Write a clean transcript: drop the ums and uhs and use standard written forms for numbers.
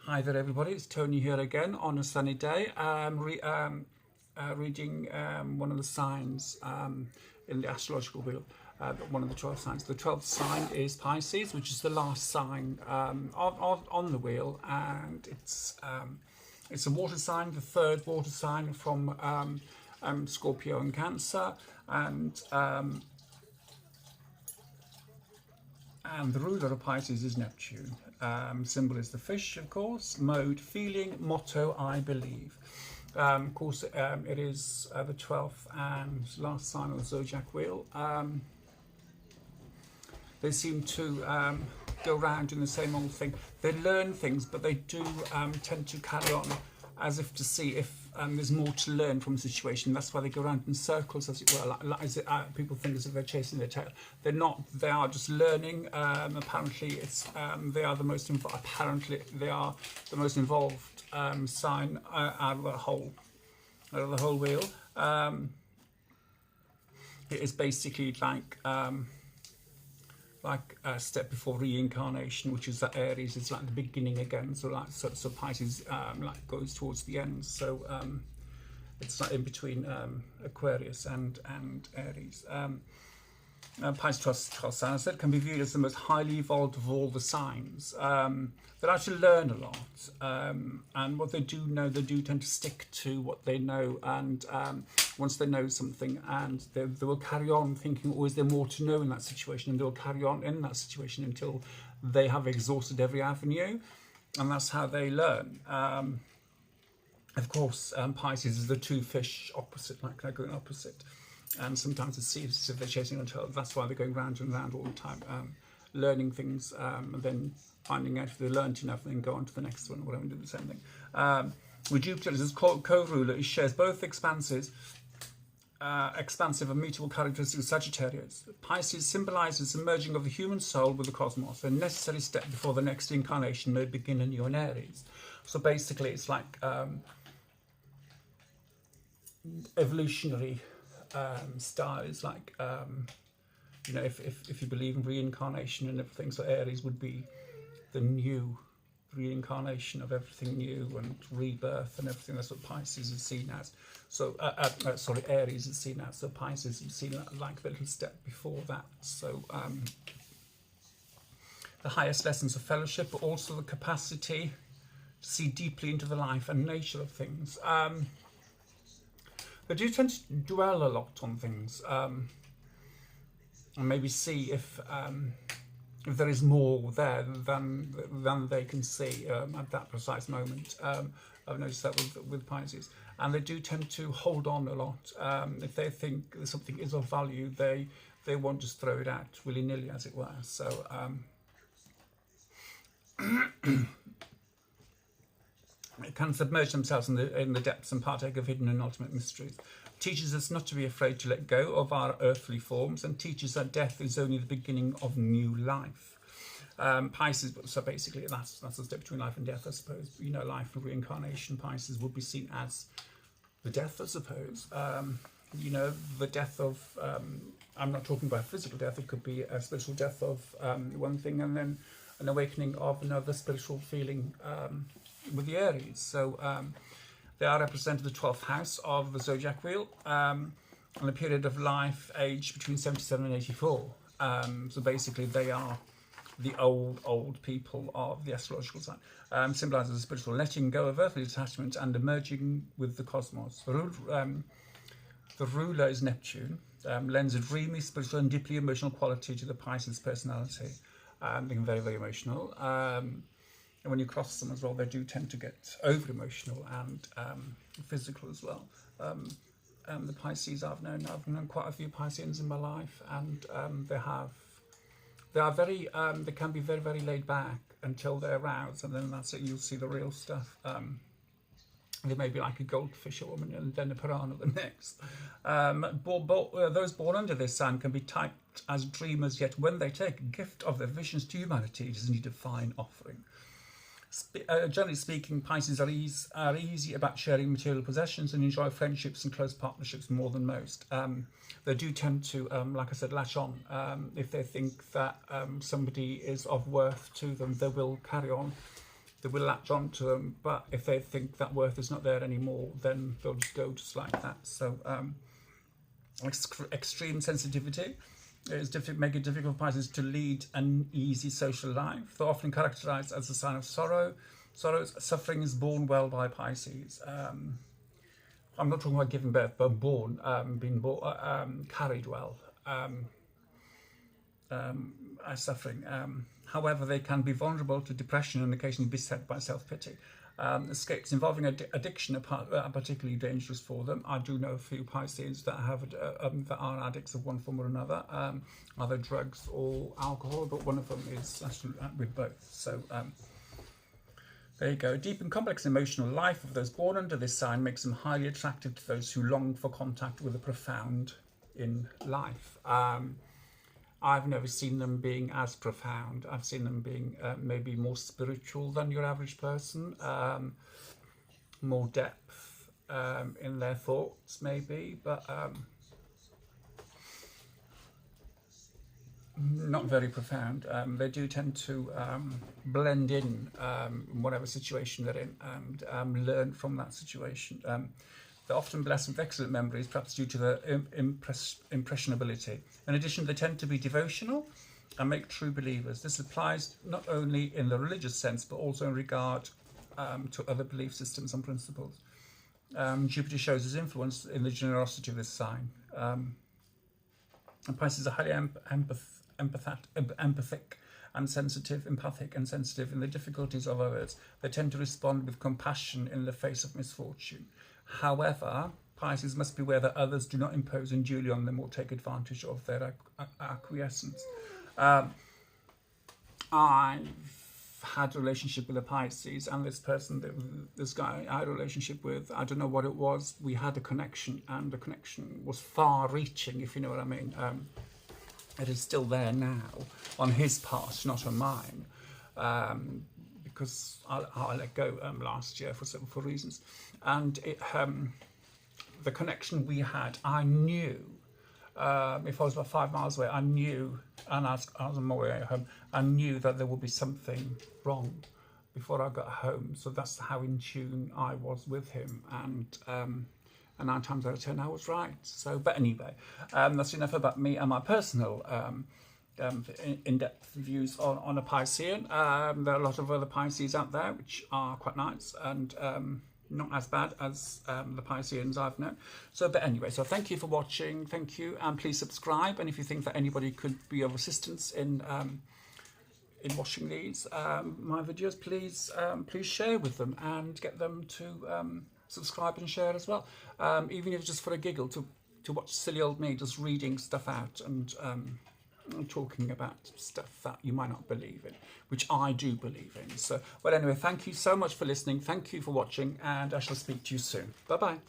Hi there, everybody. It's Tony here again on a sunny day. Reading one of the signs in the astrological wheel, one of the 12 signs. The 12th sign is Pisces, which is the last sign on the wheel, and it's a water sign, the third water sign from Scorpio and Cancer, and the ruler of Pisces is Neptune. Symbol is the fish, of course. Mode, feeling. Motto, I believe. Of course, it is the 12th and last sign on the zodiac wheel. They seem to go around doing the same old thing. They learn things, but they do tend to carry on as if to see if there's more to learn from a situation. That's why they go around in circles, as it were. People think as if they're chasing their tail. They're not. They are just learning. Apparently, they are the most involved sign out of the whole wheel. It is basically like a step before reincarnation, which is that Aries is like the beginning again. So Pisces goes towards the end. So it's like in between Aquarius and Aries. Pisces 12 sign, I said, can be viewed as the most highly evolved of all the signs. They actually learn a lot, and what they do know, they do tend to stick to what they know, and once they know something, and they will carry on thinking, oh, is there more to know in that situation, and they'll carry on in that situation until they have exhausted every avenue, and that's how they learn. Of course, Pisces is the two fish opposite, like they're going opposite. And sometimes it seems as if they're chasing on tail. That's why they're going round and round all the time, learning things, and then finding out if they learned enough, and then go on to the next one, or whatever, and do the same thing. With Jupiter as his co-ruler, he shares both expansive and mutable characteristics of Sagittarius. Pisces symbolises the merging of the human soul with the cosmos, a necessary step before the next incarnation may begin anew in Aries. So basically, it's like evolutionary style is like if you believe in reincarnation and everything, so Aries would be the new reincarnation of everything new and rebirth and everything. That's what Pisces is seen as. So Aries is seen as. So Pisces is seen like the little step before that. So the highest lessons of fellowship, but also the capacity to see deeply into the life and nature of things. They do tend to dwell a lot on things, and maybe see if there is more there than they can see at that precise moment. I've noticed that with Pisces, and they do tend to hold on a lot. If they think something is of value, they won't just throw it out willy-nilly, as it were. So can submerge themselves in the depths and partake of hidden and ultimate mysteries. Teaches us not to be afraid to let go of our earthly forms, and teaches that death is only the beginning of new life. Pisces, so basically that's the step between life and death, I suppose. Life and reincarnation, Pisces would be seen as the death, I suppose. The death of, I'm not talking about physical death, it could be a spiritual death of one thing, and then an awakening of another spiritual feeling with the Aries. So they are represented the 12th house of the zodiac wheel, and a period of life age between 77 and 84. So basically they are the old people of the astrological sign. Symbolises the spiritual letting go of earthly attachment and emerging with the cosmos. The ruler is Neptune, lends a dreamy, spiritual and deeply emotional quality to the Pisces personality. Being very, very emotional. And when you cross them as well, they do tend to get over-emotional and physical as well. And the Pisces, I've known quite a few Pisceans in my life, and they can be very, very laid back until they're aroused, and then that's it. You'll see the real stuff. They may be like a goldfish or woman, and then a piranha the next. Those born under this sign can be typed as dreamers, yet when they take a gift of their visions to humanity, it is indeed a fine offering. Generally speaking, Pisces are easy about sharing material possessions and enjoy friendships and close partnerships more than most. They do tend to, like I said, latch on. If they think that somebody is of worth to them, they will carry on They will latch on to them, but if they think that worth is not there anymore, then they'll just go just like that. So extreme sensitivity is make it difficult for Pisces to lead an easy social life. They're often characterized as a sign of sorrow. Suffering is born well by Pisces. I'm not talking about giving birth, but carried well. Suffering. However, they can be vulnerable to depression and occasionally beset by self-pity. Escapes involving addiction are particularly dangerous for them. I do know a few Pisces that have that are addicts of one form or another, either drugs or alcohol, but one of them is actually with both. So there you go. Deep and complex emotional life of those born under this sign makes them highly attractive to those who long for contact with the profound in life. I've never seen them being as profound. I've seen them being maybe more spiritual than your average person, more depth in their thoughts maybe, but not very profound. They do tend to blend in whatever situation they're in and learn from that situation. They're often blessed with excellent memories, perhaps due to their impressionability. In addition, they tend to be devotional and make true believers. This applies not only in the religious sense, but also in regard to other belief systems and principles. Jupiter shows his influence in the generosity of this sign. And Pisces are highly empathic and sensitive in the difficulties of others. They tend to respond with compassion in the face of misfortune. However, Pisces must beware that others do not impose unduly on them or take advantage of their acquiescence. I've had a relationship with a Pisces, and this guy I had a relationship with, I don't know what it was, we had a connection, and the connection was far-reaching, if you know what I mean. It is still there now, on his part, not on mine, because I let go last year for reasons. And the connection we had, I knew, if I was about 5 miles away, I knew, and I was on my way home, I knew that there would be something wrong before I got home. So that's how in tune I was with him, and 9 times out of 10 I was right. So, but anyway, that's enough about me and my personal in-depth views on a Piscean. There are a lot of other Pisces out there which are quite nice and not as bad as the Pisceans I've known. So, but anyway, so thank you for watching. Thank you, and please subscribe. And if you think that anybody could be of assistance in watching these my videos, please share with them and get them to subscribe and share as well. Even if it's just for a giggle, to watch silly old me just reading stuff out and talking about stuff that you might not believe in, which I do believe in. So, well, anyway, thank you so much for listening. Thank you for watching, and I shall speak to you soon. Bye-bye.